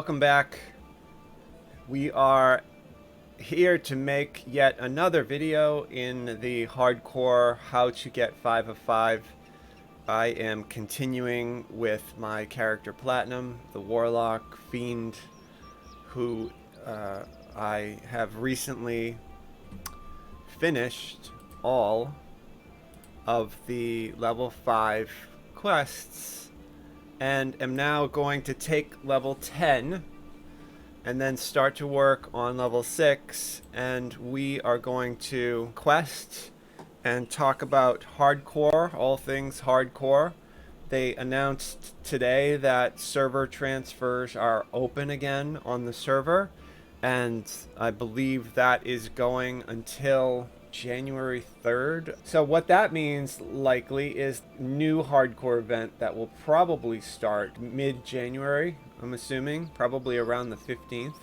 welcome back. We are here to make yet another video in the hardcore how to get 5 of 5. I am continuing with my character Platinum, the Warlock Fiend, who I have recently finished all of the level 5 quests and am now going to take level 10 and then start to work on level 6, and we are going to quest and talk about hardcore, all things hardcore. They announced today that server transfers are open again on the server, and I believe that is going until January 3rd. So what that means likely is new hardcore event that will probably start mid-January, I'm assuming, probably around the 15th.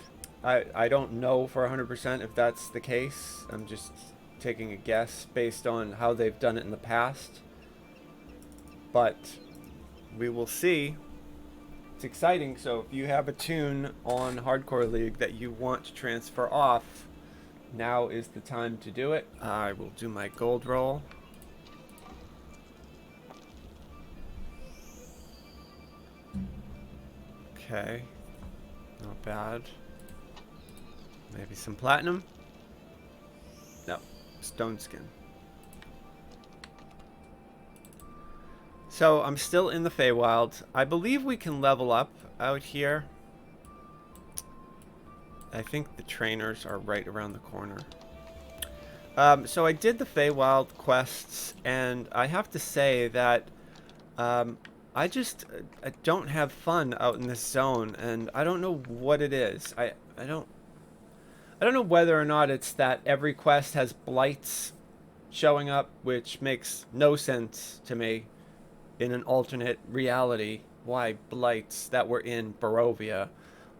I don't know for 100% if that's the case. I'm just taking a guess based on how they've done it in the past. But we will see. It's exciting, so if you have a tune on Hardcore League that you want to transfer off, now is the time to do it. I will do my gold roll. Okay, not bad. Maybe some platinum. No, stone skin. So I'm still in the Feywild. I believe we can level up out here. I think the trainers are right around the corner. So I did the Feywild quests, and I have to say that I don't have fun out in this zone, and I don't know what it is. I don't know whether or not it's that every quest has blights showing up, which makes no sense to me in an alternate reality. Why blights that were in Barovia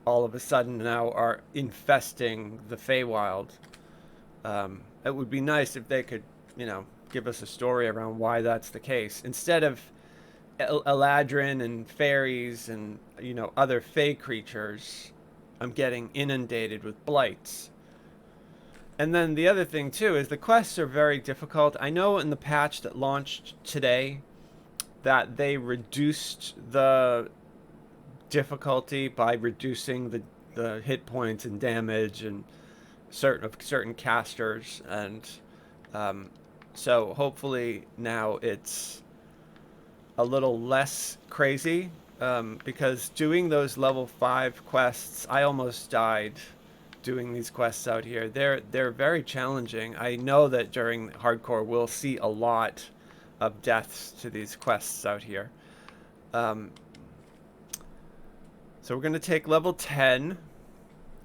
all of a sudden now are infesting the Feywild. It would be nice if they could, give us a story around why that's the case. Instead of Eladrin and fairies and, other Fey creatures, I'm getting inundated with blights. And then the other thing, too, is the quests are very difficult. I know in the patch that launched today that they reduced the difficulty by reducing the hit points and damage and certain casters, and so hopefully now it's a little less crazy, because doing those level 5 quests, I almost died doing these quests out here. They're very challenging. I know that during hardcore we'll see a lot of deaths to these quests out here. So we're going to take level 10.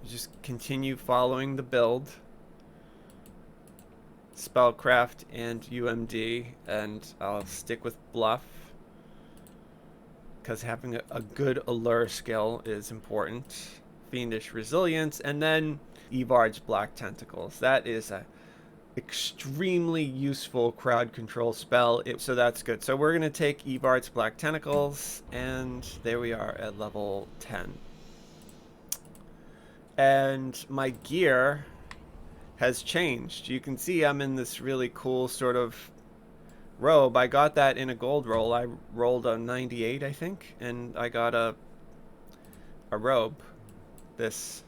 Just continue following the build. Spellcraft and UMD. And I'll stick with Bluff, because having a good allure skill is important. Fiendish Resilience. And then Evard's Black Tentacles. That is a extremely useful crowd control spell, so that's good. So we're going to take Evard's Black Tentacles, and there we are at level 10. And my gear has changed. You can see I'm in this really cool sort of robe. I got that in a gold roll. I rolled a 98, I think, and I got a robe. This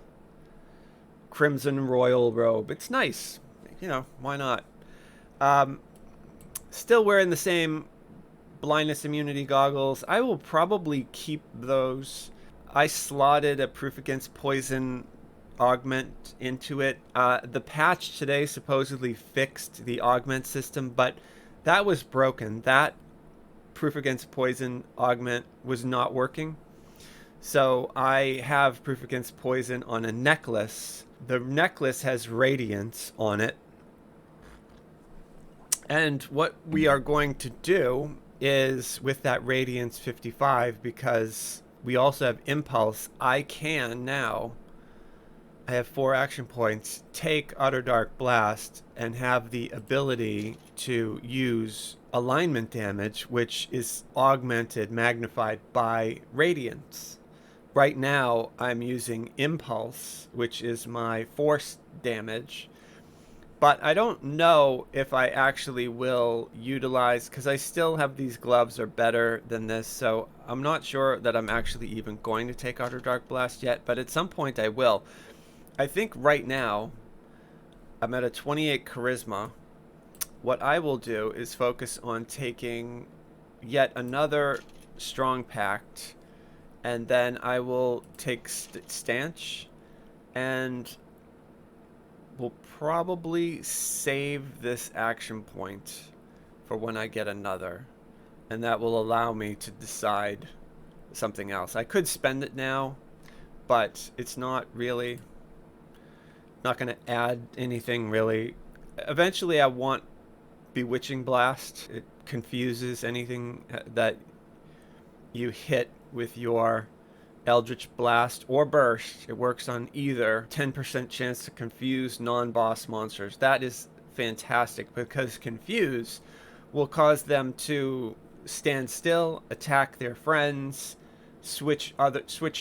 Crimson Royal robe. It's nice. Why not? Still wearing the same blindness immunity goggles. I will probably keep those. I slotted a proof against poison augment into it. The patch today supposedly fixed the augment system, but that was broken. That proof against poison augment was not working. So I have proof against poison on a necklace. The necklace has radiance on it. And what we are going to do is, with that Radiance 55, because we also have Impulse, I can now, I have 4 action points, take Utter Dark Blast and have the ability to use alignment damage, which is augmented, magnified by Radiance. Right now, I'm using Impulse, which is my force damage. But I don't know if I actually will utilize, because I still have these gloves are better than this, so I'm not sure that I'm actually even going to take Utter Dark Blast yet, but at some point I will. I think right now I'm at a 28 charisma. What I will do is focus on taking yet another strong pact, and then I will take Stanch, and will probably save this action point for when I get another, and that will allow me to decide something else. I could spend it now, but it's not really not going to add anything really. Eventually I want Bewitching Blast. It confuses anything that you hit with your Eldritch Blast or Burst. It works on either. 10% chance to confuse non-boss monsters. That is fantastic, because confuse will cause them to stand still, attack their friends, switch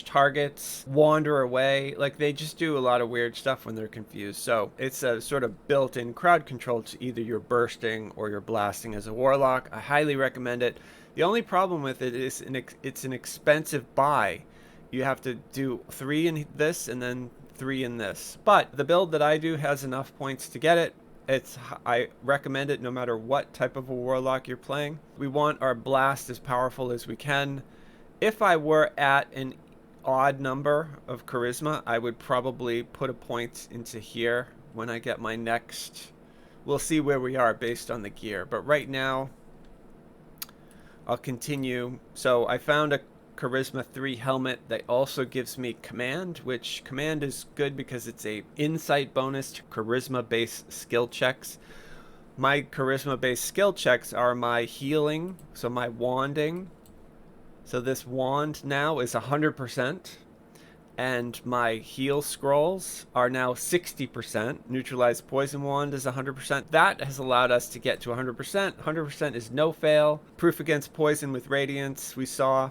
targets, wander away. Like, they just do a lot of weird stuff when they're confused. So it's a sort of built-in crowd control to either your bursting or your blasting as a warlock. I highly recommend it. The only problem with it is it's an expensive buy. You have to do 3 in this and then 3 in this. But the build that I do has enough points to get it. I recommend it no matter what type of a warlock you're playing. We want our blast as powerful as we can. If I were at an odd number of charisma, I would probably put a point into here when I get my next. We'll see where we are based on the gear. But right now, I'll continue. So I found a Charisma 3 helmet that also gives me command, which command is good because it's a insight bonus to charisma based skill checks. My charisma based skill checks are my healing, so my wanding. So this wand now is 100%, and my heal scrolls are now 60%. Neutralize poison wand is 100%. That has allowed us to get to 100%. 100% is no fail. Proof against poison with radiance, we saw.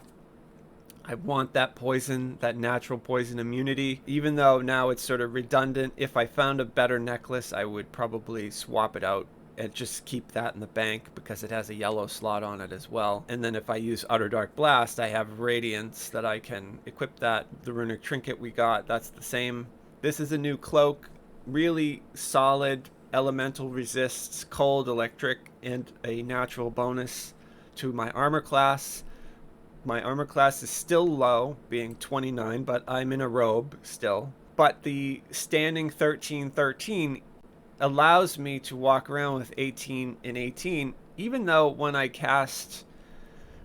I want that poison, that natural poison immunity. Even though now it's sort of redundant, if I found a better necklace, I would probably swap it out and just keep that in the bank because it has a yellow slot on it as well. And then if I use Utter Dark Blast, I have Radiance that I can equip that. The runic trinket we got, that's the same. This is a new cloak, really solid. Elemental resists cold, electric, and a natural bonus to my armor class. My armor class is still low, being 29, but I'm in a robe still. But the standing 13-13 allows me to walk around with 18 and 18, even though when I cast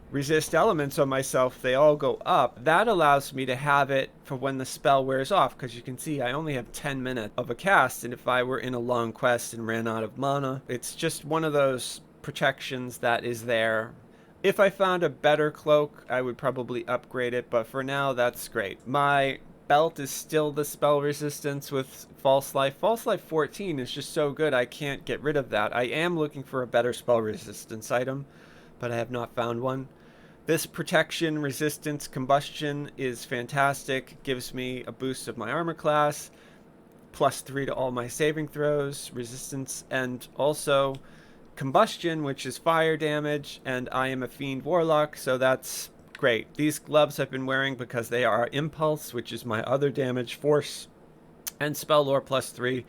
resist elements on myself, they all go up. That allows me to have it for when the spell wears off, because you can see I only have 10 minutes of a cast, and if I were in a long quest and ran out of mana, it's just one of those protections that is there. If I found a better cloak, I would probably upgrade it, but for now, that's great. My belt is still the spell resistance with False Life. False Life 14 is just so good, I can't get rid of that. I am looking for a better spell resistance item, but I have not found one. This protection, resistance, combustion is fantastic. Gives me a boost of my armor class, +3 to all my saving throws, resistance, and also combustion, which is fire damage, and I am a Fiend Warlock, so that's great. These gloves I've been wearing because they are Impulse, which is my other damage, force, and spell lore +3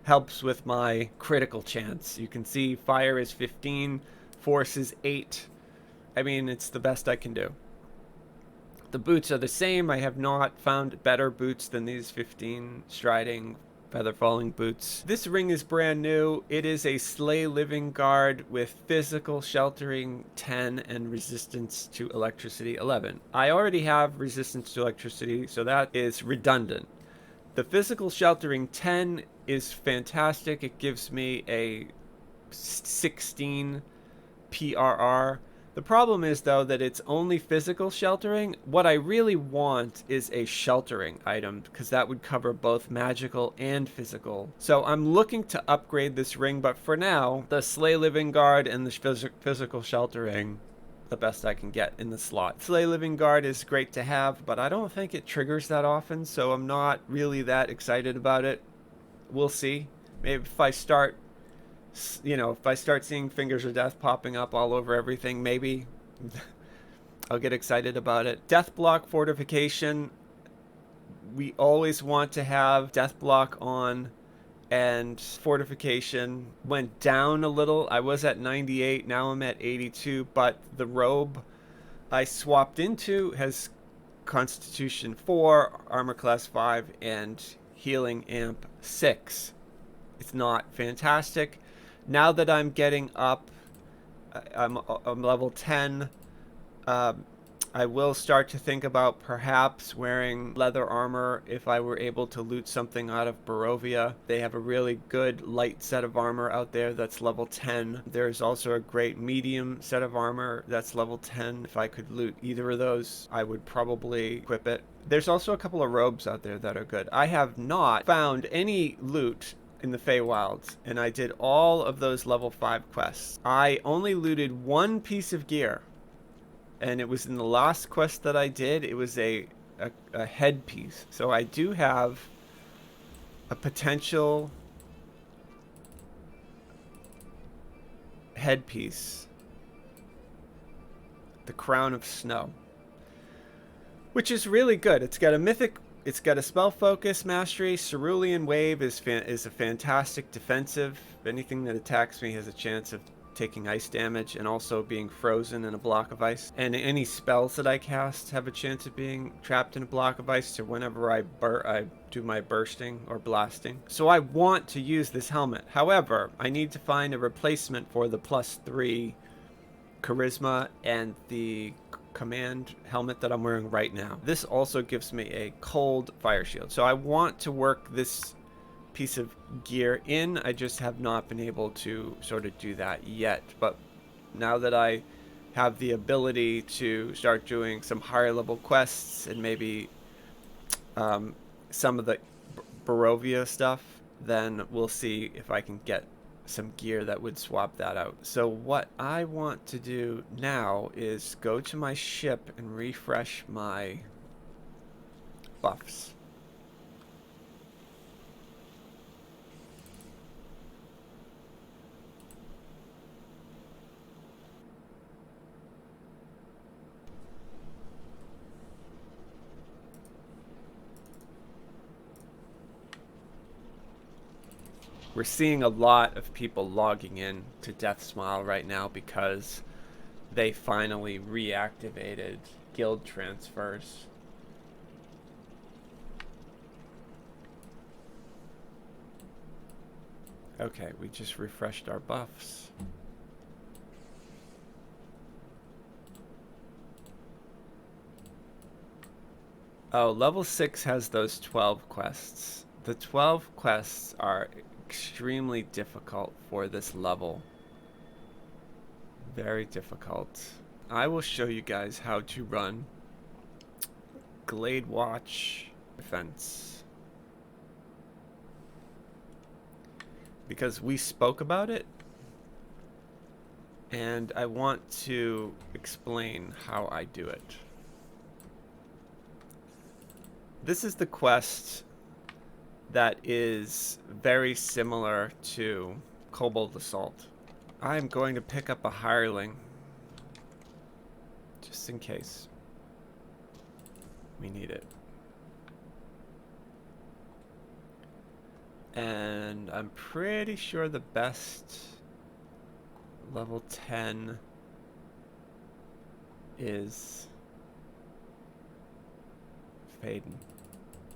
helps with my critical chance. You can see fire is 15, force is 8. I mean, it's the best I can do. The boots are the same. I have not found better boots than these 15 striding feather falling boots. This ring is brand new. It is a Slay Living Guard with physical sheltering 10 and resistance to electricity 11. I already have resistance to electricity, so that is redundant. The physical sheltering 10 is fantastic. It gives me a 16 PRR. The problem is, though, that it's only physical sheltering. What I really want is a sheltering item, because that would cover both magical and physical. So I'm looking to upgrade this ring, but for now, the Slay Living Guard and the physical sheltering the best I can get in the slot. Slay Living Guard is great to have, but I don't think it triggers that often, so I'm not really that excited about it. We'll see. Maybe if I start, if I start seeing Fingers of Death popping up all over everything, maybe I'll get excited about it. Death Block Fortification. We always want to have Death Block on, and Fortification went down a little. I was at 98, now I'm at 82, but the robe I swapped into has Constitution 4, Armor Class 5, and Healing Amp 6. It's not fantastic. Now that I'm getting up, I'm level 10, I will start to think about perhaps wearing leather armor if I were able to loot something out of Barovia. They have a really good light set of armor out there that's level 10. There's also a great medium set of armor that's level 10. If I could loot either of those, I would probably equip it. There's also a couple of robes out there that are good. I have not found any loot in the Feywilds, and I did all of those level 5 quests. I only looted one piece of gear, and it was in the last quest that I did. It was a headpiece. So I do have a potential headpiece, the Crown of Snow, which is really good. It's got a mythic, it's got a spell focus mastery. Cerulean Wave is a fantastic defensive. Anything that attacks me has a chance of taking ice damage and also being frozen in a block of ice. And any spells that I cast have a chance of being trapped in a block of ice to whenever I do my bursting or blasting. So I want to use this helmet. However, I need to find a replacement for the +3 charisma and the command helmet that I'm wearing right now. This also gives me a cold fire shield. So I want to work this piece of gear in. I just have not been able to sort of do that yet, but now that I have the ability to start doing some higher level quests and maybe some of the Barovia stuff, then we'll see if I can get some gear that would swap that out. So what I want to do now is go to my ship and refresh my buffs. We're seeing a lot of people logging in to Death Smile right now because they finally reactivated guild transfers. Okay, we just refreshed our buffs. Oh, level 6 has those 12 quests. The 12 quests are extremely difficult for this level. Very difficult. I will show you guys how to run Gladewatch defense, because we spoke about it and I want to explain how I do it. This is the quest that is very similar to Kobold Assault. I'm going to pick up a hireling just in case we need it. And I'm pretty sure the best level 10 is Faden.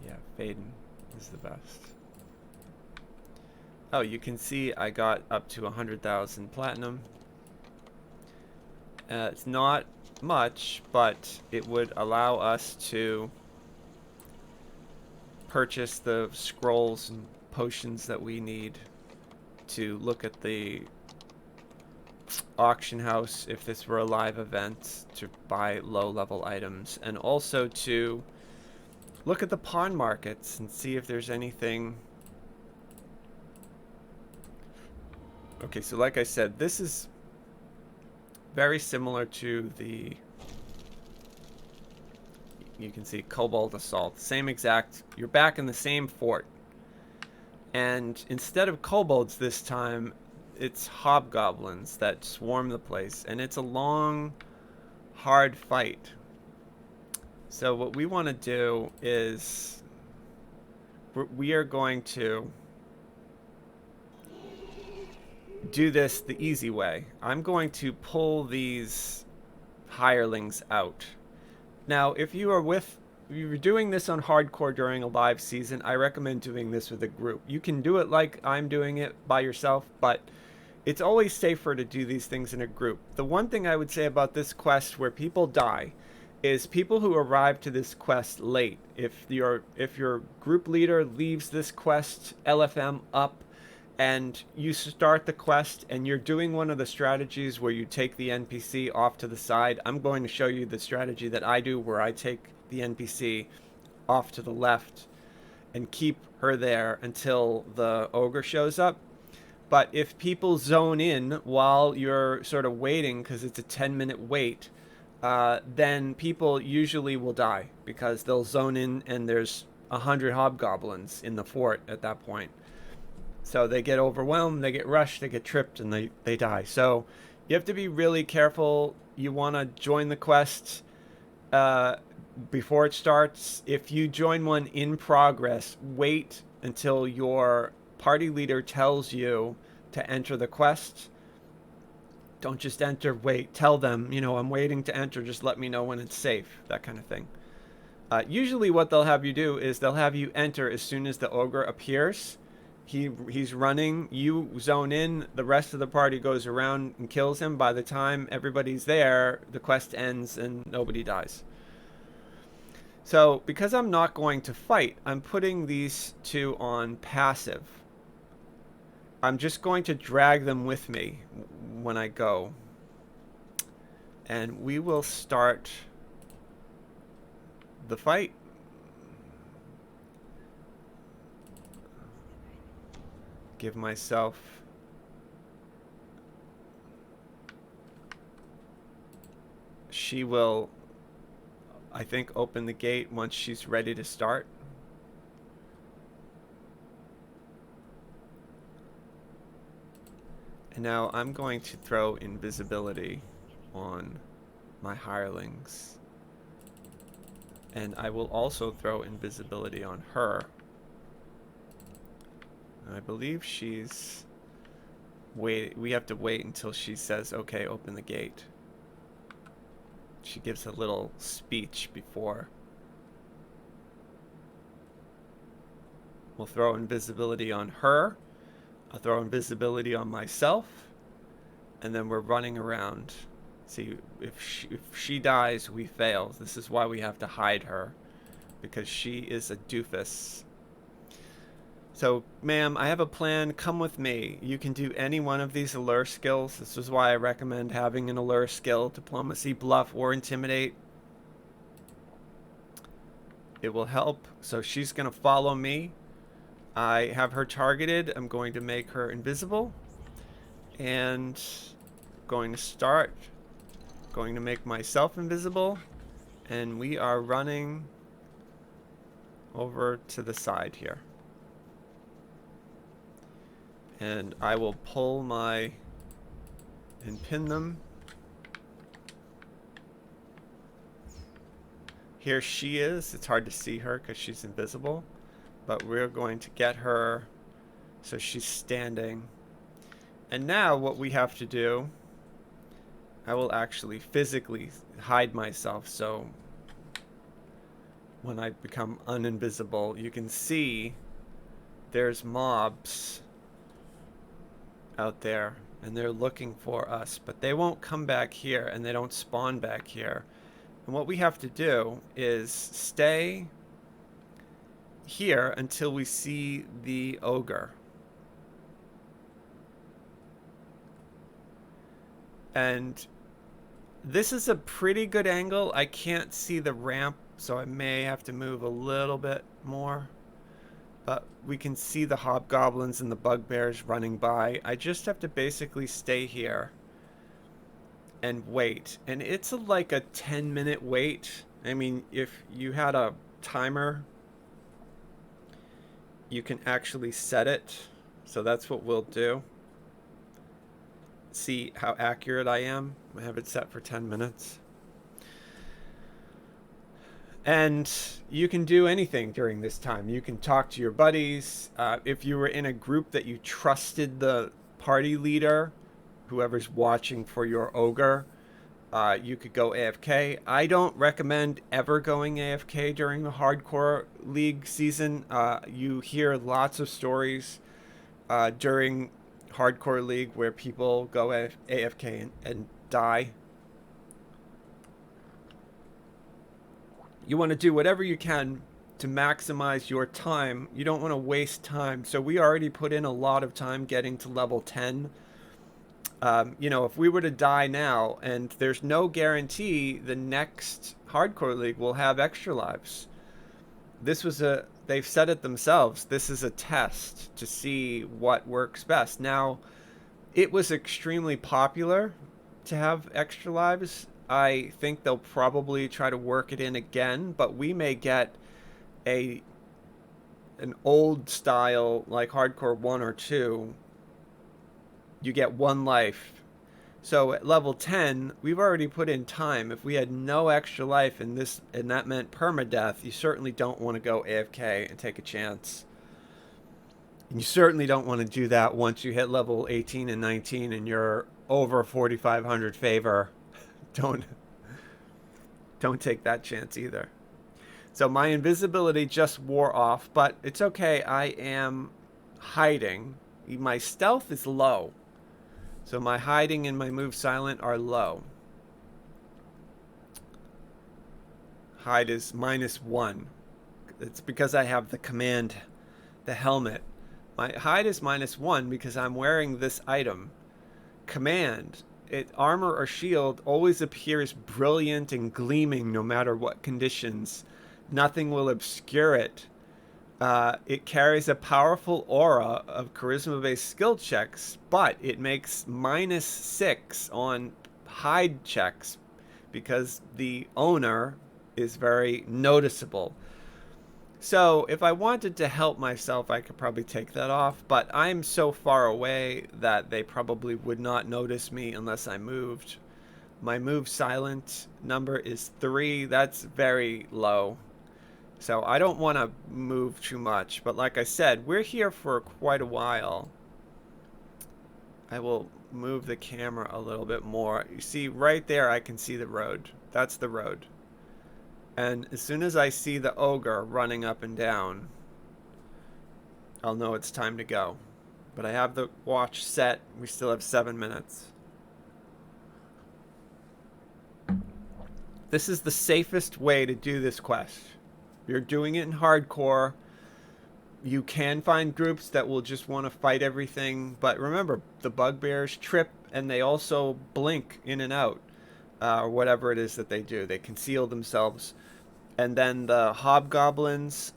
Yeah, Faden is the best. Oh, you can see I got up to 100,000 platinum. It's not much, but it would allow us to purchase the scrolls and potions that we need to look at the auction house if this were a live event, to buy low level items, and also to look at the pawn markets and see if there's anything. Okay, so like I said, this is very similar to the, you can see Cobalt Assault. Same exact, you're back in the same fort. And instead of kobolds this time, it's hobgoblins that swarm the place. And it's a long, hard fight. So what we want to do is we are going to do this the easy way. I'm going to pull these hirelings out. Now, if you're doing this on hardcore during a live season, I recommend doing this with a group. You can do it like I'm doing it by yourself, but it's always safer to do these things in a group. The one thing I would say about this quest where people die is people who arrive to this quest late. If your group leader leaves this quest LFM up and you start the quest and you're doing one of the strategies where you take the NPC off to the side, I'm going to show you the strategy that I do where I take the NPC off to the left and keep her there until the ogre shows up. But if people zone in while you're sort of waiting, because it's a 10-minute wait, then people usually will die because they'll zone in and there's 100 hobgoblins in the fort at that point. So they get overwhelmed, they get rushed, they get tripped, and they die. So you have to be really careful. You want to join the quest before it starts. If you join one in progress, wait until your party leader tells you to enter the quest. Don't just enter, wait, tell them, I'm waiting to enter, just let me know when it's safe, that kind of thing. Usually what they'll have you do is they'll have you enter as soon as the ogre appears. He's running, you zone in, the rest of the party goes around and kills him. By the time everybody's there, the quest ends and nobody dies. So because I'm not going to fight, I'm putting these two on passive. I'm just going to drag them with me when I go. And we will start the fight. Give myself she will, I think, open the gate once she's ready to start. And now I'm going to throw invisibility on my hirelings. And I will also throw invisibility on her. I believe she's we have to wait until she says, okay, open the gate. She gives a little speech before. We'll throw invisibility on her. I'll throw invisibility on myself. And then we're running around. See, if she dies, we fail. This is why we have to hide her. Because she is a doofus. So, ma'am, I have a plan. Come with me. You can do any one of these allure skills. This is why I recommend having an allure skill, diplomacy, bluff, or intimidate. It will help. So she's going to follow me. I have her targeted. I'm going to make her invisible. And going to start. Going to make myself invisible. And we are running over to the side here. And I will pull my and pin them. Here she is. It's hard to see her because she's invisible. But we're going to get her so she's standing. And now what we have to do, I will actually physically hide myself. So when I become uninvisible, you can see there's mobs out there and they're looking for us, but they won't come back here and they don't spawn back here. And what we have to do is stay here until we see the ogre. And this is a pretty good angle. I can't see the ramp, so I may have to move a little bit more. But we can see the hobgoblins and the bugbears running by. I just have to basically stay here and wait. And it's like a 10-minute wait. I mean, if you had a timer, you can actually set it. So that's what we'll do. See how accurate I am. I have it set for 10 minutes. And you can do anything during this time. You can talk to your buddies. If you were in a group that you trusted the party leader, whoever's watching for your ogre, you could go AFK. I don't recommend ever going AFK during the hardcore league season. You hear lots of stories during hardcore league where people go AFK and die. You want to do whatever you can to maximize your time. You don't want to waste time. So we already put in a lot of time getting to level 10. You know, if we were to die now, and there's no guarantee the next hardcore league will have extra lives. They've said it themselves. This is a test to see what works best. Now, it was extremely popular to have extra lives. I think they'll probably try to work it in again, but we may get an old style like hardcore 1 or 2. You get 1 life. So at level 10, we've already put in time. If we had no extra life and that meant permadeath, you certainly don't want to go AFK and take a chance. And you certainly don't want to do that once you hit level 18 and 19 and you're over 4,500 favor. Don't take that chance either. So my invisibility just wore off, but it's okay. I am hiding. My stealth is low. So my hiding and my move silent are low. Hide is -1. It's because I have the command, the helmet. My hide is -1 because I'm wearing this item. Command. Armor or shield always appears brilliant and gleaming no matter what conditions. Nothing will obscure it. It carries a powerful aura of charisma-based skill checks, but it makes -6 on hide checks because the owner is very noticeable. So if I wanted to help myself, I could probably take that off, but I'm so far away that they probably would not notice me unless I moved. My move silent number is 3. That's very low. So I don't want to move too much, but like I said, we're here for quite a while. I will move the camera a little bit more. You see right there, I can see the road. That's the road. And as soon as I see the ogre running up and down, I'll know it's time to go. But I have the watch set. We still have 7 minutes. This is the safest way to do this quest. You're doing it in hardcore. You can find groups that will just want to fight everything. But remember, the bugbears trip and they also blink in and out. Or whatever it is that they do. They conceal themselves. And then the hobgoblins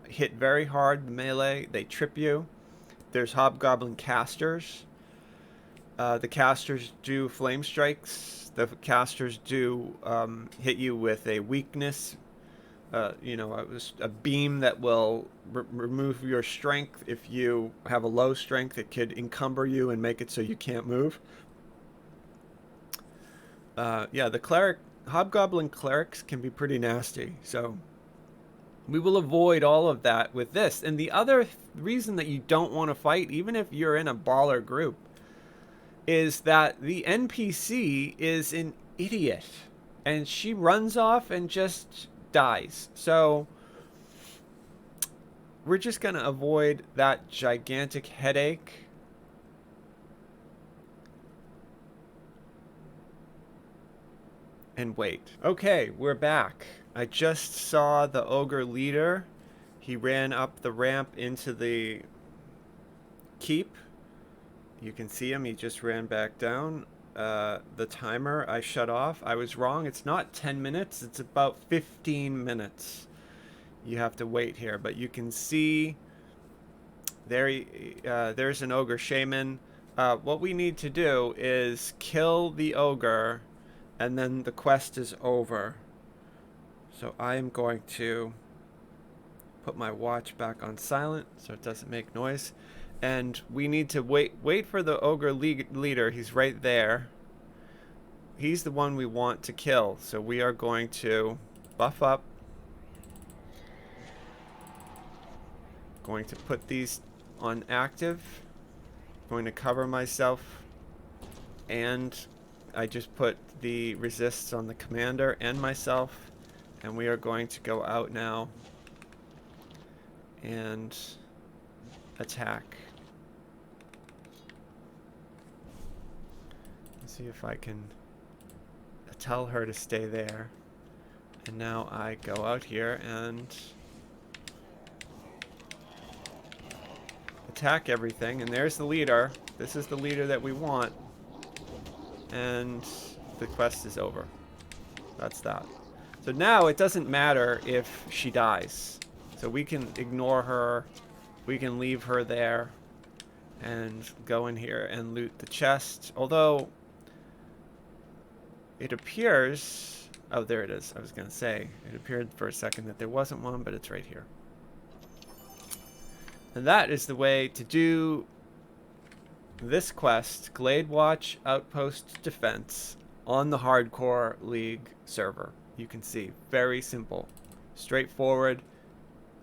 hit very hard melee. They trip you. There's hobgoblin casters. The casters do flame strikes. The casters do hit you with a weakness. You know, a beam that will remove your strength. If you have a low strength, it could encumber you and make it so you can't move. Yeah, the hobgoblin clerics can be pretty nasty, so we will avoid all of that with this. And the other reason that you don't want to fight, even if you're in a baller group, is that the NPC is an idiot, and she runs off and just dies. So we're just going to avoid that gigantic headache. And wait. Okay, we're back. I just saw the ogre leader. He ran up the ramp into the keep. You can see him. He just ran back down. The timer I shut off. I was wrong. It's not 10 minutes. It's about 15 minutes. You have to wait here. But you can see there's an ogre shaman. What we need to do is kill the ogre and then the quest is over. So I am going to put my watch back on silent so it doesn't make noise. And we need to wait for the ogre leader. He's right there. He's the one we want to kill. So we are going to buff up. Going to put these on active. Going to cover myself. And I just put the resists on the commander and myself. And we are going to go out now and attack. Let's see if I can tell her to stay there. And now I go out here and attack everything. And there's the leader. This is the leader that we want. And the quest is over. That's that. So now it doesn't matter if she dies. So we can ignore her. We can leave her there and go in here and loot the chest. Although it appears... Oh, there it is. I was going to say, it appeared for a second that there wasn't one, but it's right here. And that is the way to do this quest, Gladewatch Outpost Defense, on the Hardcore League server. You can see, very simple, straightforward,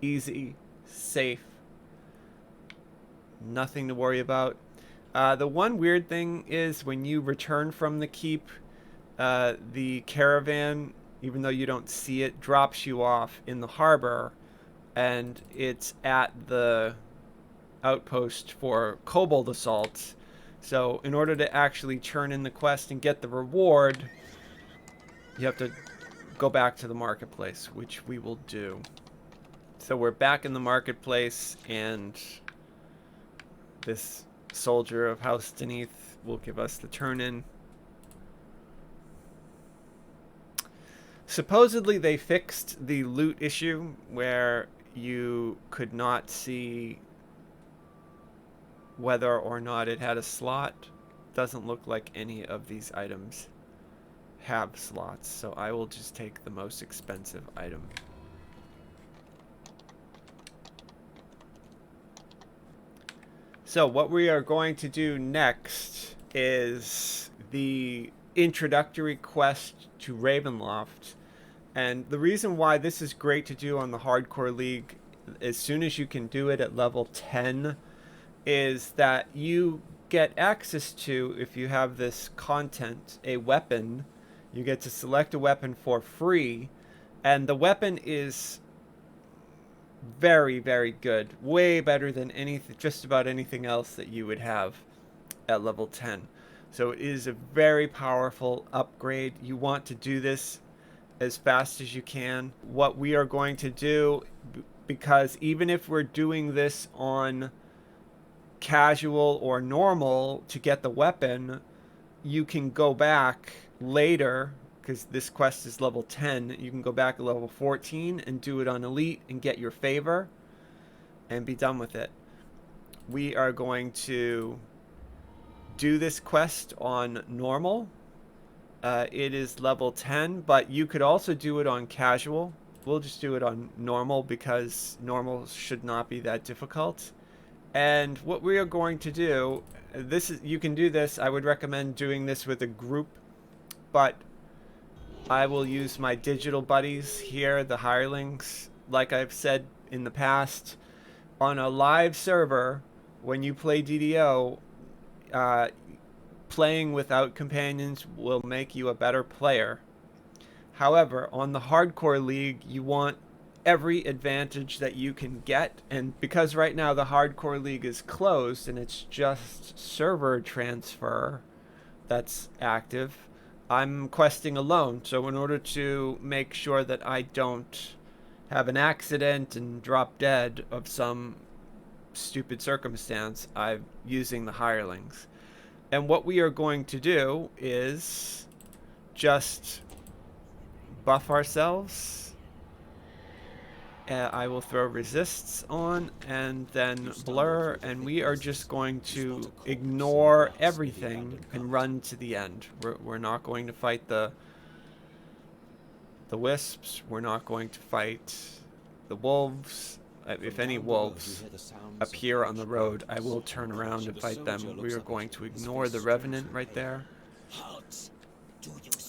easy, safe, nothing to worry about. The one weird thing is when you return from the keep, the caravan, even though you don't see it, drops you off in the harbor, and it's at the outpost for kobold assault. So in order to actually turn in the quest and get the reward, you have to go back to the marketplace, which we will do. So we're back in the marketplace, and this soldier of House Deneath will give us the turn-in. Supposedly they fixed the loot issue where you could not see whether or not it had a slot. Doesn't look like any of these items have slots, so I will just take the most expensive item. So what we are going to do next is the introductory quest to Ravenloft. And the reason why this is great to do on the Hardcore League as soon as you can do it at level 10 is that you get access to, if you have this content, a weapon. You get to select a weapon for free, and the weapon is very, very good. Way better than just about anything else that you would have at level 10. So it is a very powerful upgrade. You want to do this as fast as you can. What we are going to do, because even if we're doing this on casual or normal to get the weapon, you can go back later, because this quest is level 10. You can go back to level 14 and do it on elite and get your favor and be done with it. We are going to do this quest on normal. It is level 10, but you could also do it on casual. We'll just do it on normal because normal should not be that difficult. And what we are going to do, you can do this. I would recommend doing this with a group, but I will use my digital buddies here, the hirelings. Like I've said in the past, on a live server, when you play DDO, playing without companions will make you a better player. However, on the Hardcore League, you want every advantage that you can get, and because right now the Hardcore League is closed and it's just server transfer that's active, I'm questing alone. So in order to make sure that I don't have an accident and drop dead of some stupid circumstance, I'm using the hirelings. And what we are going to do is just buff ourselves I will throw resists on and then blur, and we are just going to ignore everything and run to the end. We're not going to fight the wisps. We're not going to fight the wolves. If any wolves appear on the road, I will turn around and fight them. We are going to ignore the revenant right there.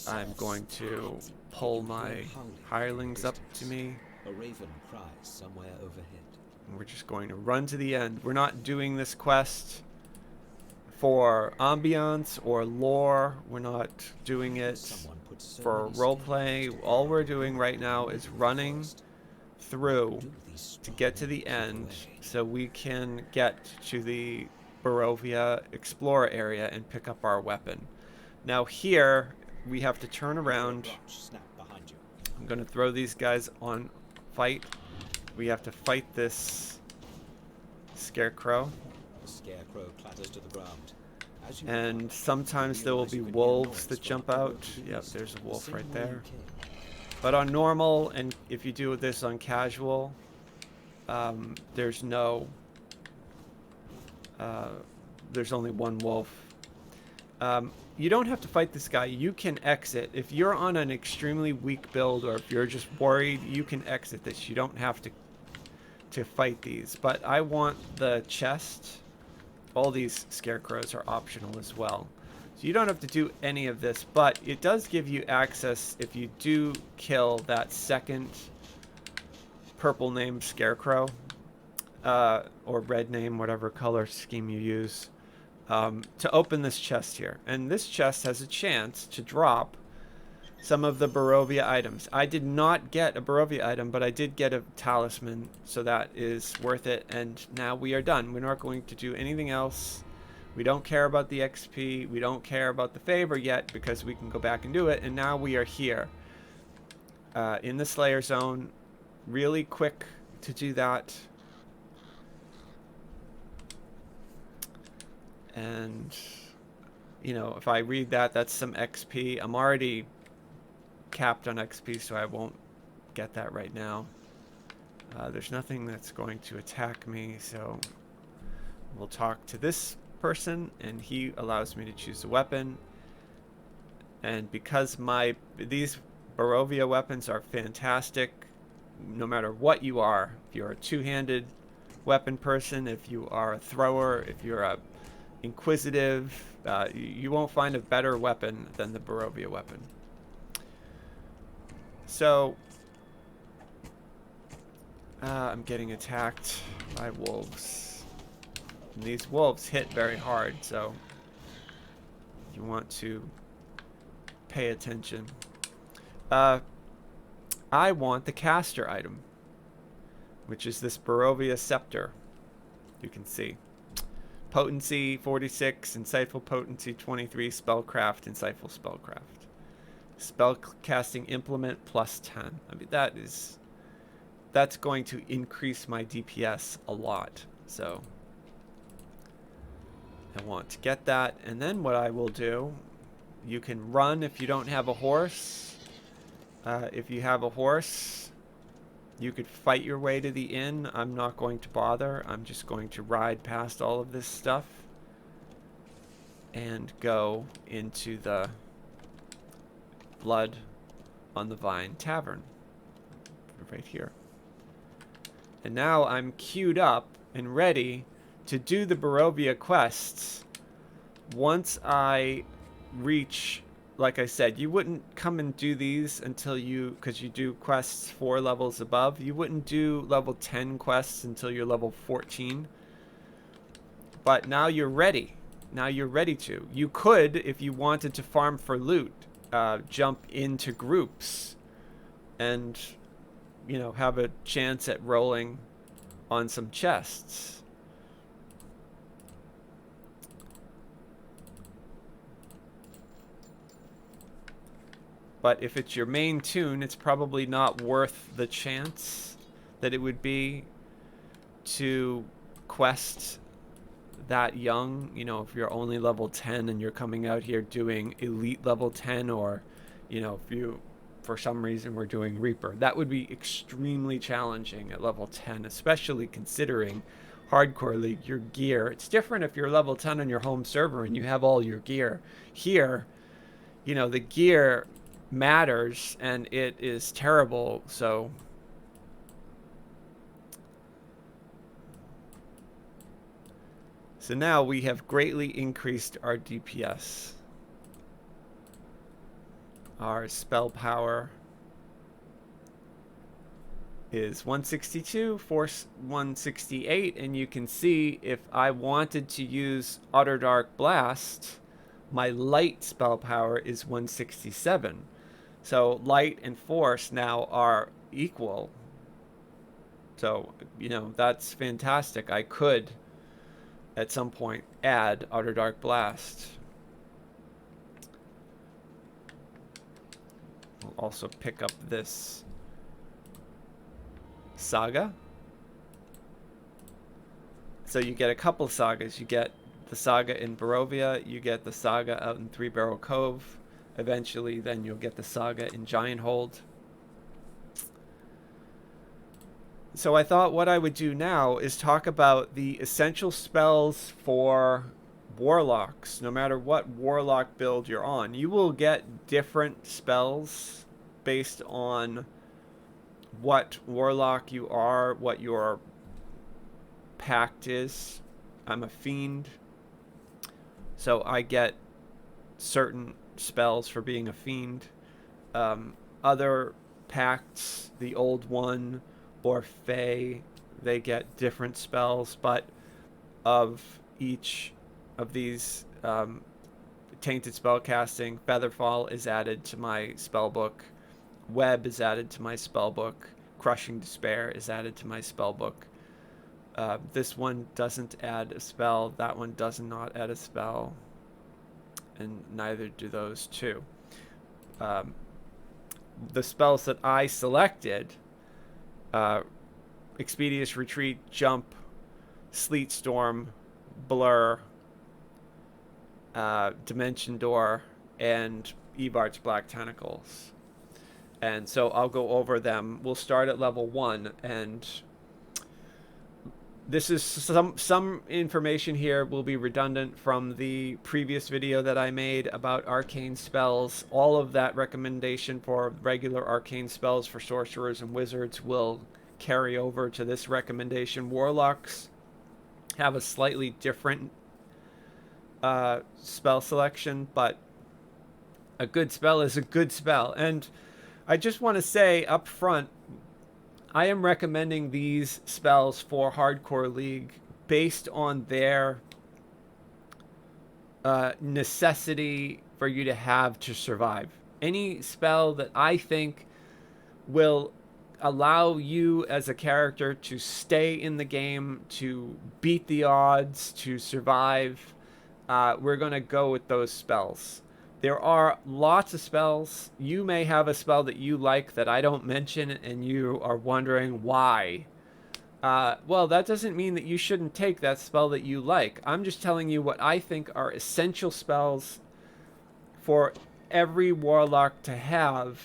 I'm going to pull my hirelings up to me. A raven cries somewhere overhead. And we're just going to run to the end. We're not doing this quest for ambiance or lore. We're not doing it for roleplay. All we're doing right now is running through to get to the end so we can get to the Barovia Explorer area and pick up our weapon. Now here, we have to turn around. I'm going to throw these guys on fight. We have to fight this scarecrow. The scarecrow clatters to the ground. And sometimes there will be wolves that jump out. Yep, there's a wolf right there. But on normal, and if you do this on casual, there's no... there's only one wolf. You don't have to fight this guy. You can exit. If you're on an extremely weak build, or if you're just worried, you can exit this. You don't have to fight these. But I want the chest. All these scarecrows are optional as well. So you don't have to do any of this, but it does give you access if you do kill that second purple name scarecrow, or red name, whatever color scheme you use, to open this chest here. And this chest has a chance to drop some of the Barovia items. I did not get a Barovia item, but I did get a talisman, so that is worth it. And now we are done. We're not going to do anything else. We don't care about the XP. We don't care about the favor yet, because we can go back and do it. And now we are here in the Slayer Zone. Really quick to do that. And, you know, if I read that, that's some XP. I'm already capped on XP, so I won't get that right now. There's nothing that's going to attack me, so we'll talk to this person, and he allows me to choose a weapon. And because these Barovia weapons are fantastic, no matter what you are, if you're a two-handed weapon person, if you are a thrower, if you're a inquisitive, you won't find a better weapon than the Barovia weapon. So I'm getting attacked by wolves. And these wolves hit very hard, so you want to pay attention. I want the caster item, which is this Barovia scepter. You can see. Potency 46, insightful potency 23, spellcraft, insightful spellcraft. Spellcasting implement plus 10. I mean, that's going to increase my DPS a lot. So I want to get that. And then what I will do, you can run if you don't have a horse. If you have a horse, you could fight your way to the inn. I'm not going to bother. I'm just going to ride past all of this stuff and go into the Blood on the Vine Tavern right here. And now I'm queued up and ready to do the Barovia quests. Once I reach, like I said, you wouldn't come and do these until because you do quests 4 levels above. You wouldn't do level 10 quests until you're level 14. But now you're ready. Now you're ready to. You could, if you wanted to farm for loot, jump into groups and, you know, have a chance at rolling on some chests. But if it's your main tune, it's probably not worth the chance that it would be to quest that young. You know, if you're only level 10 and you're coming out here doing elite level 10, or, you know, if you for some reason we're doing Reaper. That would be extremely challenging at level 10, especially considering Hardcore League, your gear. It's different if you're level 10 on your home server and you have all your gear. Here, you know, the gear matters and it is terrible, so now we have greatly increased our DPS. Our spell power is 162, force 168, and you can see if I wanted to use Utter Dark Blast, my light spell power is 167. So light and force now are equal. So, you know, that's fantastic. I could at some point add Utter Dark Blast. We'll also pick up this saga. So you get a couple sagas. You get the saga in Barovia, you get the saga out in Three Barrel Cove. Eventually, then you'll get the saga in Giant Hold. So I thought what I would do now is talk about the essential spells for Warlocks. No matter what Warlock build you're on, you will get different spells based on what Warlock you are, what your pact is. I'm a Fiend, so I get certain spells for being a Fiend. Other pacts, the Old One or Fae, they get different spells, but of each of these tainted spellcasting, Featherfall is added to my spellbook, Web is added to my spellbook, Crushing Despair is added to my spellbook. This one doesn't add a spell, that one does not add a spell, and neither do those two. The spells that I selected, Expeditious Retreat, Jump, Sleet Storm, Blur, Dimension Door, and Evart's Black Tentacles. And so I'll go over them. We'll start at level 1, and this is some information here will be redundant from the previous video that I made about arcane spells. All of that recommendation for regular arcane spells for sorcerers and wizards will carry over to this recommendation. Warlocks have a slightly different spell selection, but a good spell is a good spell. And I just want to say up front, I am recommending these spells for Hardcore League based on their necessity for you to have to survive. Any spell that I think will allow you as a character to stay in the game, to beat the odds, to survive, we're going to go with those spells. There are lots of spells. You may have a spell that you like that I don't mention, and you are wondering why. Well, that doesn't mean that you shouldn't take that spell that you like. I'm just telling you what I think are essential spells for every Warlock to have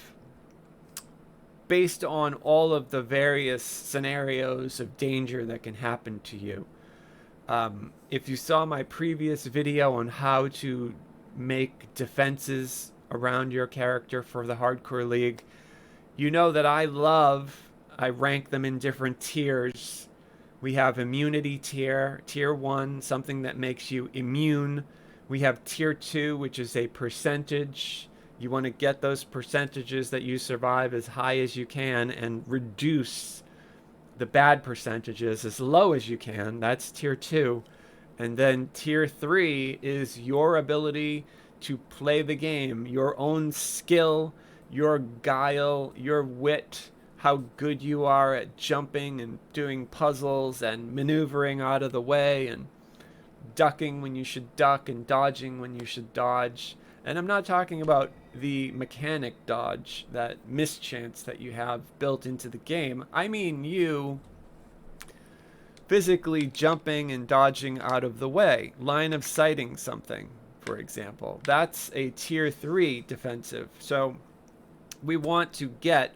based on all of the various scenarios of danger that can happen to you. If you saw my previous video on how to make defenses around your character for the Hardcore League, you know that I rank them in different tiers. We have immunity tier, tier 1, something that makes you immune. We have tier 2, which is a percentage. You want to get those percentages that you survive as high as you can and reduce the bad percentages as low as you can. That's tier 2. And then tier 3 is your ability to play the game, your own skill, your guile, your wit, how good you are at jumping and doing puzzles and maneuvering out of the way and ducking when you should duck and dodging when you should dodge. And I'm not talking about the mechanic dodge, that mischance that you have built into the game. I mean you physically jumping and dodging out of the way, line of sighting something, for example. That's a tier 3 defensive. So We want to get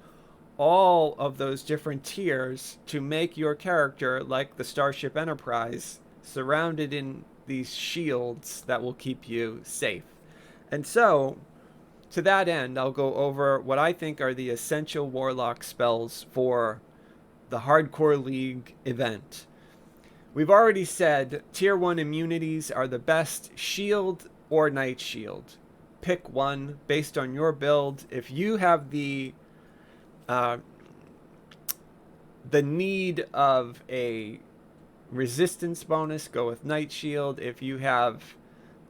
all of those different tiers to make your character like the Starship Enterprise, surrounded in these shields that will keep you safe. And so, to that end, I'll go over what I think are the essential Warlock spells for the Hardcore League event. We've already said Tier 1 immunities are the best: Shield or Night Shield. Pick one based on your build. If you have the need of a resistance bonus, go with Night Shield. If you have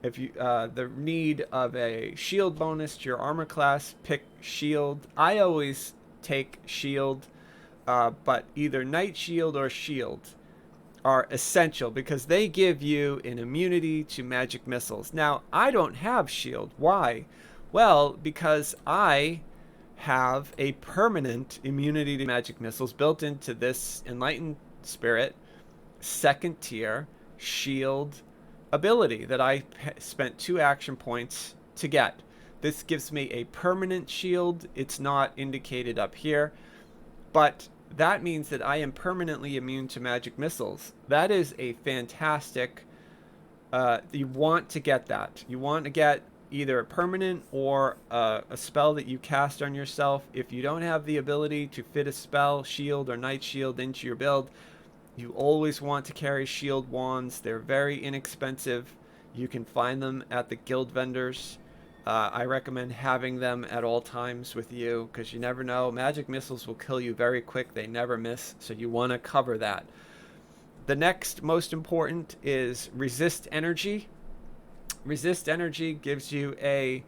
the need of a shield bonus to your armor class, pick Shield. I always take Shield, but either Night Shield or Shield are essential because they give you an immunity to magic missiles. Now, I don't have Shield. Why? Well, because I have a permanent immunity to magic missiles built into this Enlightened Spirit 2nd tier Shield ability that I spent 2 action points to get. This gives me a permanent shield. It's not indicated up here, but that means that I am permanently immune to magic missiles. That is a fantastic, you want to get that. You want to get either a permanent or a spell that you cast on yourself. If you don't have the ability to fit a spell, shield or night shield, into your build, you always want to carry shield wands. They're very inexpensive. You can find them at the guild vendors. I recommend having them at all times with you because you never know. Magic missiles will kill you very quick. They never miss, so you want to cover that. The next most important is Resist Energy. Resist Energy gives you a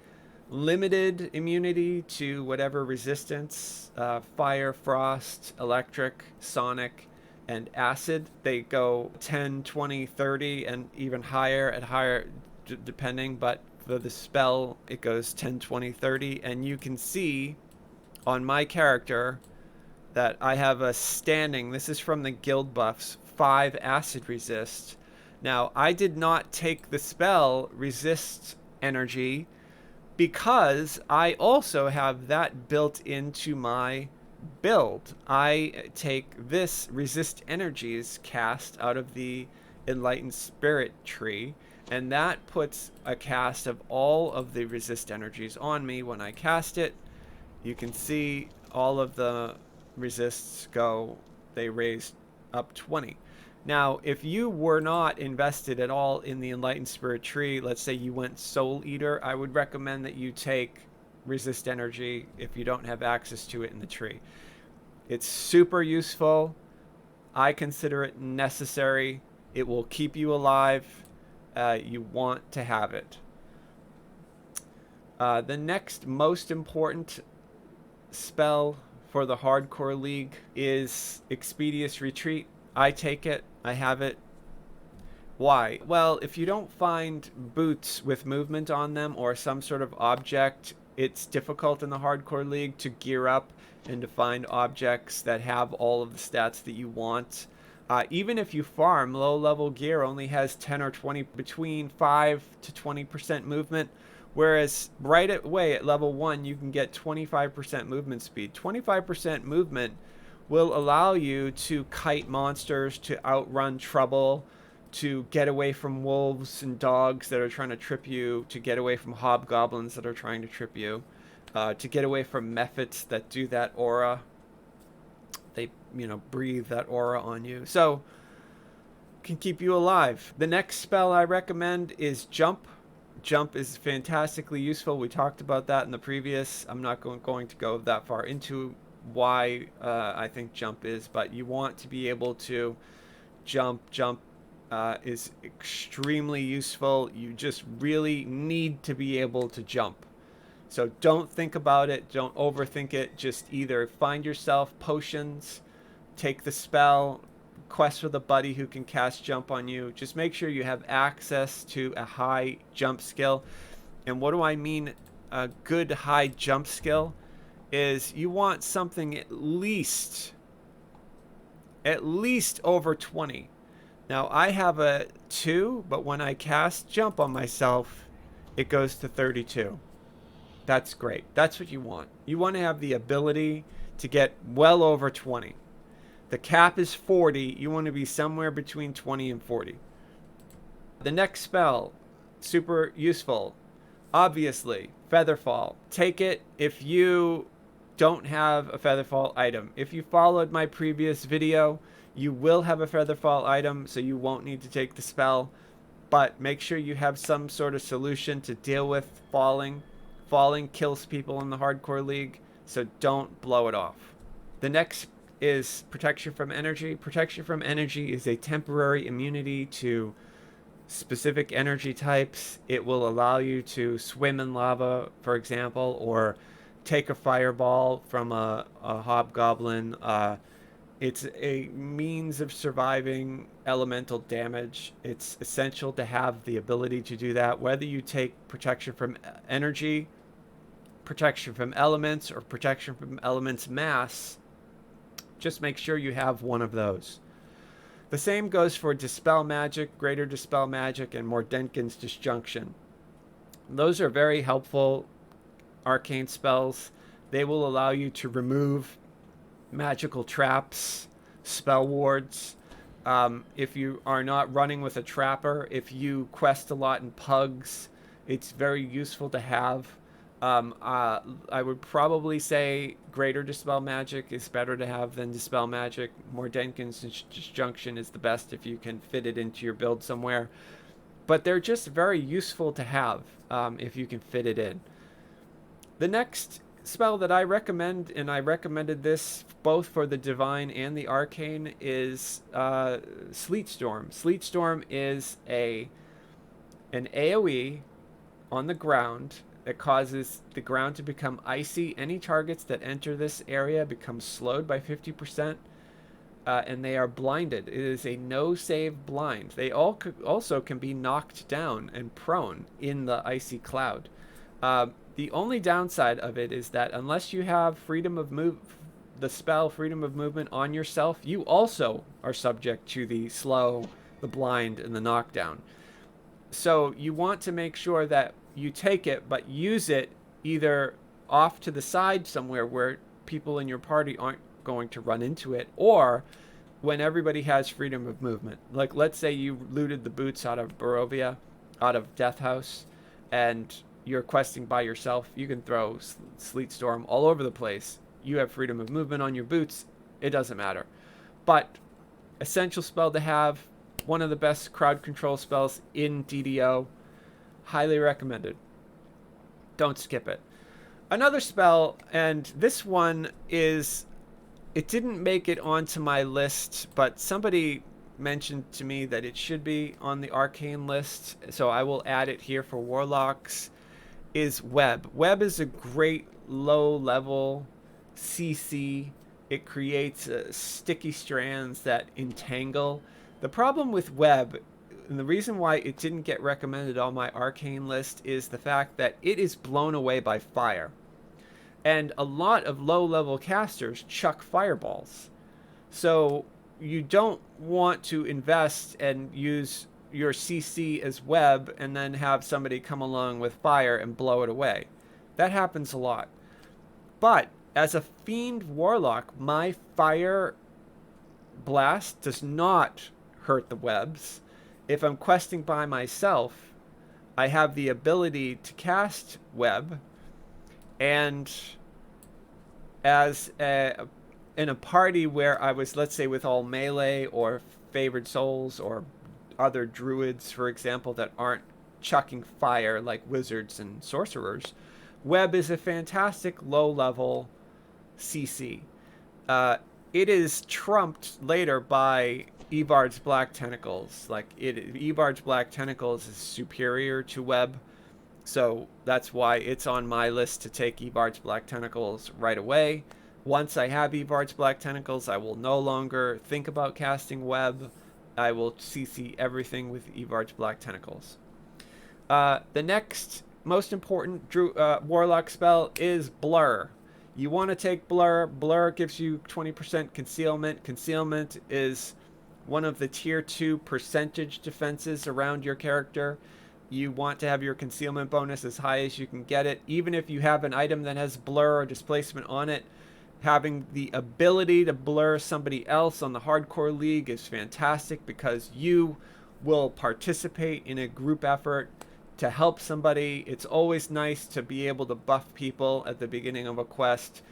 limited immunity to whatever resistance, fire, frost, electric, sonic, and acid. They go 10, 20, 30, and even higher at higher depending, but for the spell it goes 10, 20, 30, and you can see on my character that I have a standing, this is from the guild buffs, 5 acid resist. Now, I did not take the spell Resist Energy because I also have that built into my build. I take this Resist Energies cast out of the Enlightened Spirit tree, and that puts a cast of all of the Resist Energies on me. When I cast it, you can see all of the resists go, they raise up 20. Now, if you were not invested at all in the Enlightened Spirit tree, let's say you went Soul Eater, I would recommend that you take Resist Energy if you don't have access to it in the tree. It's super useful. I consider it necessary. It will keep you alive. You want to have it. The next most important spell for the Hardcore League is Expeditious Retreat. I take it. I have it. Why? Well, if you don't find boots with movement on them or some sort of object, it's difficult in the Hardcore League to gear up and to find objects that have all of the stats that you want. Even if you farm, low-level gear only has 10 or 20, between 5 to 20% movement, whereas right away at level 1 you can get 25% movement speed. 25% movement will allow you to kite monsters, to outrun trouble, to get away from wolves and dogs that are trying to trip you, to get away from hobgoblins that are trying to trip you, to get away from mephits that do that aura. They, breathe that aura on you. So, can keep you alive. The next spell I recommend is Jump. Jump is fantastically useful. We talked about that in the previous. I'm not going to go that far into why I think Jump is, but you want to be able to jump. Jump is extremely useful. You just really need to be able to jump. So don't think about it. Don't overthink it. Just either find yourself potions, take the spell, quest with a buddy who can cast Jump on you. Just make sure you have access to a high jump skill. And what do I mean a good high jump skill? Is you want something at least over 20. Now I have a 2, but when I cast Jump on myself, it goes to 32. That's great. That's what you want. You want to have the ability to get well over 20. The cap is 40. You want to be somewhere between 20 and 40. The next spell, super useful. Obviously, Featherfall. Take it if you don't have a Featherfall item. If you followed my previous video, you will have a Featherfall item, so you won't need to take the spell. But make sure you have some sort of solution to deal with falling. Falling kills people in the hardcore league, so don't blow it off. The next is protection from energy. Protection from energy is a temporary immunity to specific energy types. It will allow you to swim in lava, for example, or take a fireball from a hobgoblin. It's a means of surviving elemental damage. It's essential to have the ability to do that, whether you take protection from energy, protection from elements, or protection from elements mass. Just make sure you have one of those. The same goes for Dispel Magic, Greater Dispel Magic, and Mordenkin's Disjunction. Those are very helpful arcane spells. They will allow you to remove magical traps, spell wards. If you are not running with a trapper, if you quest a lot in pugs, it's very useful to have. I would probably say Greater Dispel Magic is better to have than Dispel Magic. Mordenkin's Disjunction is the best if you can fit it into your build somewhere. But they're just very useful to have if you can fit it in. The next spell that I recommend, and I recommended this both for the Divine and the Arcane, is Sleet Storm. Sleet Storm is an AoE on the ground that causes the ground to become icy. Any targets that enter this area become slowed by 50%, and they are blinded. It is a no-save blind. They also can be knocked down and prone in the icy cloud. The only downside of it is that unless you have the spell Freedom of Movement on yourself, you also are subject to the slow, the blind, and the knockdown. So you want to make sure that you take it, but use it either off to the side somewhere where people in your party aren't going to run into it, or when everybody has freedom of movement. Like, let's say you looted the boots out of Barovia, out of Death House, and you're questing by yourself. You can throw Sleet Storm all over the place. You have freedom of movement on your boots. It doesn't matter. But essential spell to have, one of the best crowd control spells in DDO. Highly recommended. Don't skip it. Another spell, and this one is, it didn't make it onto my list, but somebody mentioned to me that it should be on the arcane list, so I will add it here for Warlocks, is Web. Web is a great low-level CC. It creates sticky strands that entangle. The problem with Web, and the reason why it didn't get recommended on my arcane list, is the fact that it is blown away by fire. And a lot of low-level casters chuck fireballs. So you don't want to invest and use your CC as Web and then have somebody come along with fire and blow it away. That happens a lot. But as a Fiend Warlock, my fire blast does not hurt the webs. If I'm questing by myself, I have the ability to cast web, and in a party where I was, let's say, with all melee or favored souls or other druids, for example, that aren't chucking fire like wizards and sorcerers, web is a fantastic low-level CC. It is trumped later by Evard's Black Tentacles. Evard's Black Tentacles is superior to web, so that's why it's on my list to take Evard's Black Tentacles right away. Once I have Evard's Black Tentacles, I will no longer think about casting web. I will CC everything with Evard's Black Tentacles. The next most important Warlock spell is Blur. You want to take Blur. Blur gives you 20% concealment. Concealment is one of the tier 2 percentage defenses around your character. You want to have your concealment bonus as high as you can get it. Even if you have an item that has blur or displacement on it, having the ability to blur somebody else on the hardcore league is fantastic, because you will participate in a group effort to help somebody. It's always nice to be able to buff people at the beginning of a quest.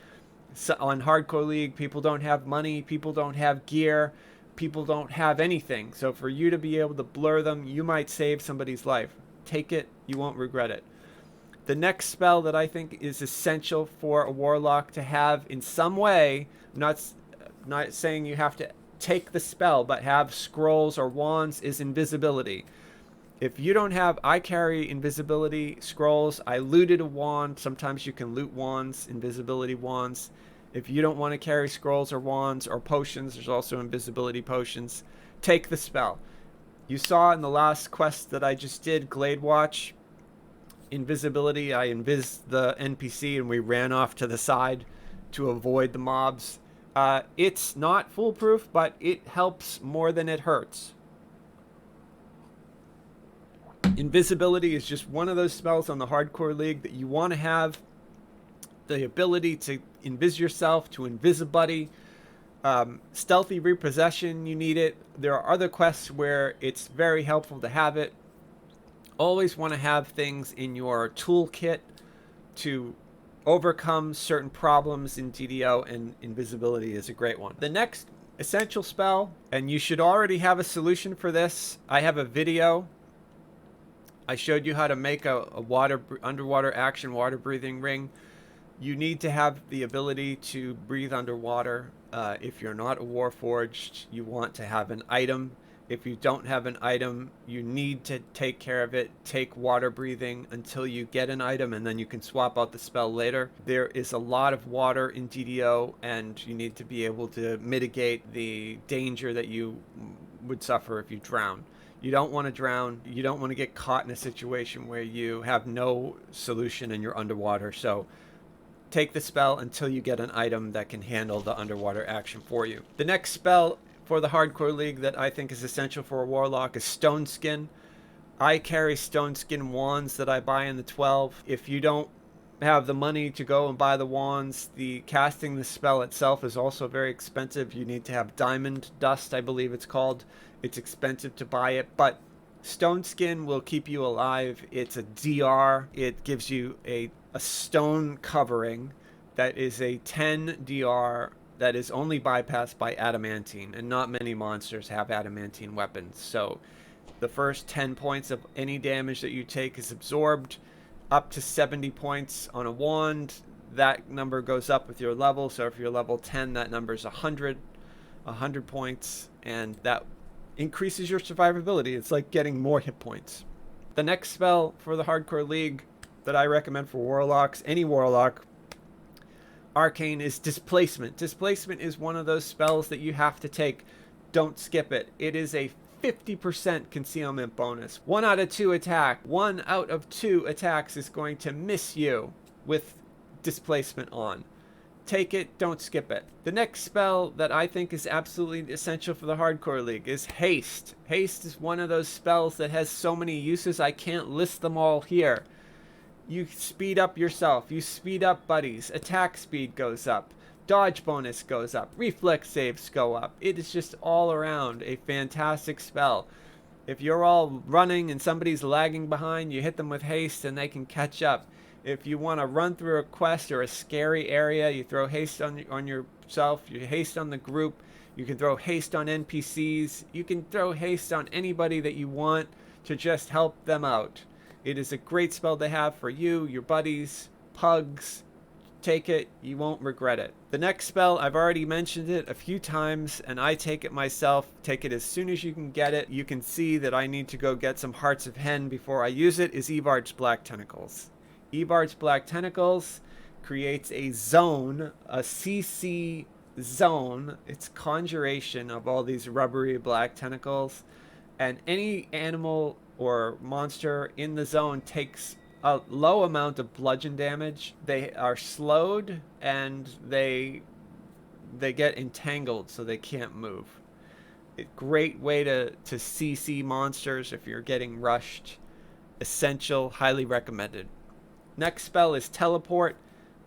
So on hardcore league, people don't have money, people don't have gear, people don't have anything. So for you to be able to blur them, you might save somebody's life. Take it, you won't regret it. The next spell that I think is essential for a warlock to have in some way, not saying you have to take the spell, but have scrolls or wands, is invisibility. If you don't have, I carry invisibility scrolls. I looted a wand. Sometimes you can loot wands, invisibility wands. If you don't want to carry scrolls or wands or potions, there's also invisibility potions. Take the spell. You saw in the last quest that I just did, Gladewatch, invisibility. I invis the NPC and we ran off to the side to avoid the mobs. It's not foolproof, but it helps more than it hurts. Invisibility is just one of those spells on the hardcore league that you want to have. The ability to invis yourself, to invis a buddy. Stealthy repossession, you need it. There are other quests where it's very helpful to have it. Always want to have things in your toolkit to overcome certain problems in DDO, and invisibility is a great one. The next essential spell, and you should already have a solution for this. I have a video. I showed you how to make a underwater action water breathing ring. You need to have the ability to breathe underwater. If you're not a warforged, you want to have an item. If you don't have an item, you need to take care of it. Take water breathing until you get an item, and then you can swap out the spell later. There is a lot of water in DDO, and you need to be able to mitigate the danger that you would suffer if you drown. You don't want to drown. You don't want to get caught in a situation where you have no solution and you're underwater. So take the spell until you get an item that can handle the underwater action for you. The next spell for the hardcore league that I think is essential for a warlock is Stone Skin. I carry Stone Skin wands that I buy in the 12. If you don't have the money to go and buy the wands, the casting the spell itself is also very expensive. You need to have diamond dust, I believe it's called. It's expensive to buy it, but Stone Skin will keep you alive. It's a DR. It gives you a stone covering that is a 10 DR that is only bypassed by adamantine, and not many monsters have adamantine weapons. So the first 10 points of any damage that you take is absorbed. Up to 70 points on a wand. That number goes up with your level. So if you're level 10, that number is 100 points, and that increases your survivability. It's like getting more hit points. The next spell for the hardcore league that I recommend for warlocks, any warlock, arcane, is displacement. Displacement is one of those spells that you have to take. Don't skip it. It is a 50% concealment bonus. 1 out of 2 attack. 1 out of 2 attacks is going to miss you with displacement on. Take it, don't skip it. The next spell that I think is absolutely essential for the hardcore league is haste. Haste is one of those spells that has so many uses, I can't list them all here. You speed up yourself, you speed up buddies, attack speed goes up, dodge bonus goes up, reflex saves go up. It is just all around a fantastic spell. If you're all running and somebody's lagging behind, you hit them with haste and they can catch up. If you want to run through a quest or a scary area, you throw haste on yourself, you haste on the group, you can throw haste on NPCs, you can throw haste on anybody that you want to just help them out. It is a great spell to have for you, your buddies, pugs. Take it, you won't regret it. The next spell, I've already mentioned it a few times, and I take it myself. Take it as soon as you can get it. You can see that I need to go get some Hearts of Hen before I use it, is Evard's Black Tentacles. Evard's Black Tentacles creates a zone, a CC zone. It's conjuration of all these rubbery black tentacles, and any animal or monster in the zone takes a low amount of bludgeon damage. They are slowed and they get entangled so they can't move. A great way to CC monsters if you're getting rushed. essential, highly recommended. Next spell is teleport.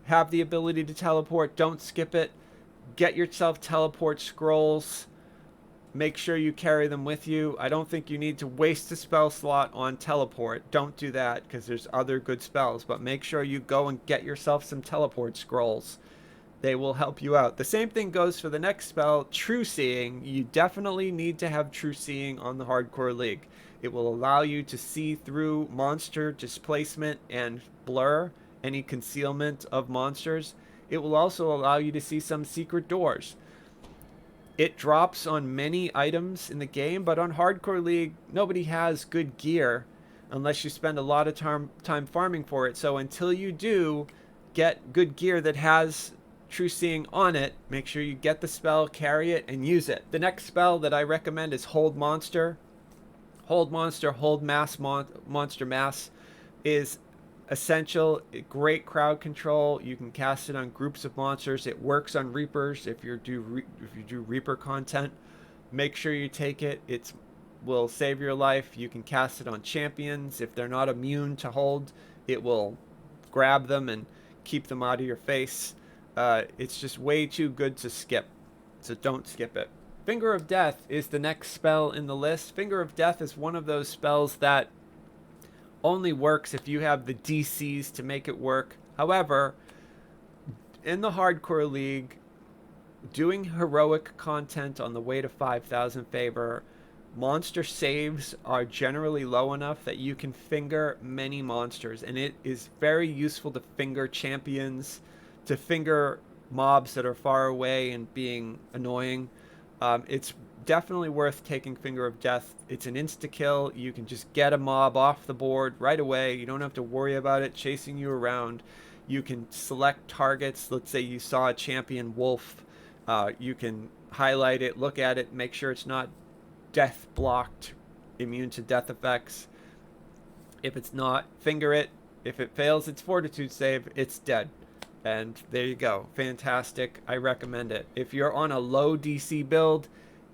Have the ability to teleport. Don't skip it. Get yourself teleport scrolls. Make sure you carry them with you. I don't think you need to waste a spell slot on teleport. Don't do that because there's other good spells. But make sure you go and get yourself some teleport scrolls. They will help you out. The same thing goes for the next spell, True Seeing. You definitely need to have True Seeing on the Hardcore League. It will allow you to see through monster displacement and blur any concealment of monsters. It will also allow you to see some secret doors. It drops on many items in the game, but on Hardcore League, nobody has good gear unless you spend a lot of time farming for it. So until you do get good gear that has True Seeing on it, make sure you get the spell, carry it, and use it. The next spell that I recommend is Hold Monster. Hold Monster, Hold Mass, Monster Mass is essential. Great crowd control. You can cast it on groups of monsters. It works on Reapers if you do Reaper content. Make sure you take it. It will save your life. You can cast it on champions. If they're not immune to hold, it will grab them and keep them out of your face. It's just way too good to skip, so don't skip it. Finger of Death is the next spell in the list. Finger of Death is one of those spells that only works if you have the DCs to make it work. However, in the Hardcore League, doing heroic content on the way to 5,000 favor, monster saves are generally low enough that you can finger many monsters, and it is very useful to finger champions, to finger mobs that are far away and being annoying. It's definitely worth taking Finger of Death. It's an insta-kill. You can just get a mob off the board right away. You don't have to worry about it chasing you around. You can select targets. Let's say you saw a champion wolf. You can highlight it, look at it, make sure it's not death blocked, immune to death effects. If it's not, finger it. If it fails its fortitude save, it's dead. And there you go. Fantastic. I recommend it. If you're on a low DC build,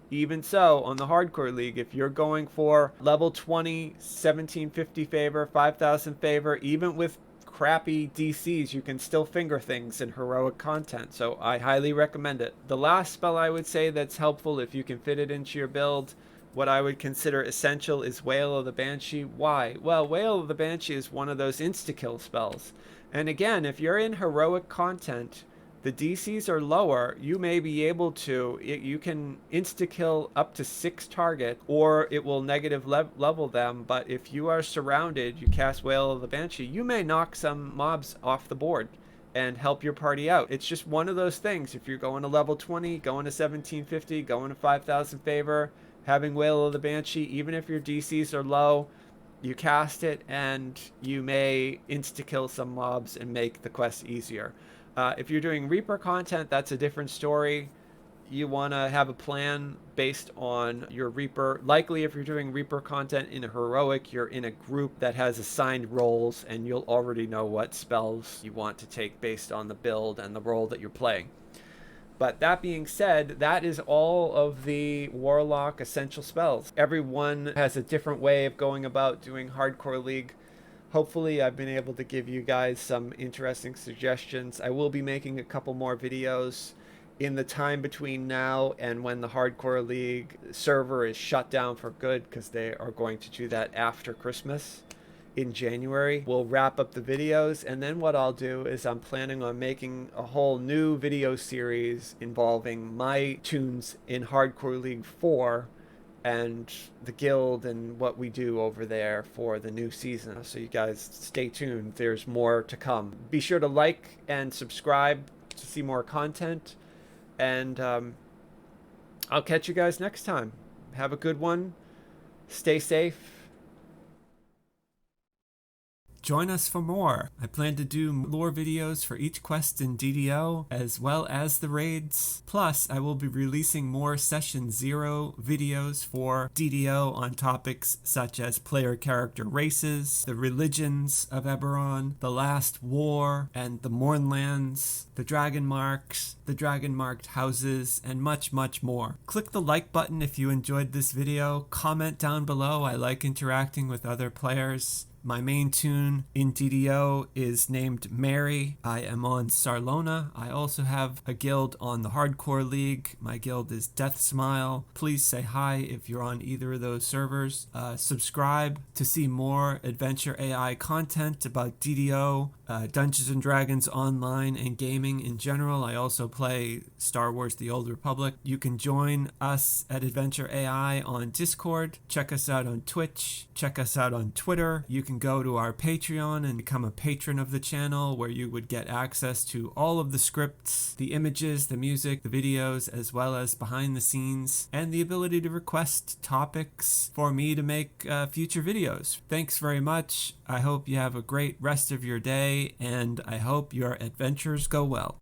even so, on the Hardcore League, if you're going for level 20, 1750 favor, 5000 favor, even with crappy DCs, you can still finger things in heroic content. So I highly recommend it. The last spell I would say that's helpful if you can fit it into your build, what I would consider essential, is Wail of the Banshee. Why? Well, Wail of the Banshee is one of those insta-kill spells. And again, if you're in heroic content, the DCs are lower, you may be able to, you can insta-kill up to 6 targets, or it will negative level them. But if you are surrounded, you cast Wail of the Banshee, you may knock some mobs off the board and help your party out. It's just one of those things. If you're going to level 20, going to 1750, going to 5000 favor, having Wail of the Banshee, even if your DCs are low, you cast it and you may insta-kill some mobs and make the quest easier. If you're doing Reaper content, that's a different story. You want to have a plan based on your Reaper. Likely, if you're doing Reaper content in a heroic, you're in a group that has assigned roles, and you'll already know what spells you want to take based on the build and the role that you're playing. But that being said, that is all of the Warlock essential spells. Everyone has a different way of going about doing Hardcore League. Hopefully I've been able to give you guys some interesting suggestions. I will be making a couple more videos in the time between now and when the Hardcore League server is shut down for good, because they are going to do that after Christmas in January. We'll wrap up the videos, and then what I'll do is I'm planning on making a whole new video series involving my tunes in Hardcore League 4 and the guild and what we do over there for the new season. So you guys stay tuned. There's more to come. Be sure to like and subscribe to see more content, and I'll catch you guys next time. Have a good one. Stay safe. Join us for more. I plan to do lore videos for each quest in DDO, as well as the raids. Plus, I will be releasing more Session 0 videos for DDO on topics such as player character races, the religions of Eberron, the Last War, and the Mournlands, the Dragon Marks, the Dragon Marked houses, and much, much more. Click the like button if you enjoyed this video. Comment down below. I like interacting with other players. My main tune in DDO is named Mary. I am on Sarlona. I also have a guild on the Hardcore League. My guild is Death Smile. Please say hi if you're on either of those servers. Subscribe to see more Adventure AI content about DDO, Dungeons and Dragons Online, and gaming in general. I also play Star Wars The Old Republic. You can join us at Adventure AI on Discord. Check us out on Twitch. Check us out on Twitter. You can go to our Patreon and become a patron of the channel, where you would get access to all of the scripts, the images, the music, the videos, as well as behind the scenes, and the ability to request topics for me to make future videos. Thanks very much. I hope you have a great rest of your day, and I hope your adventures go well.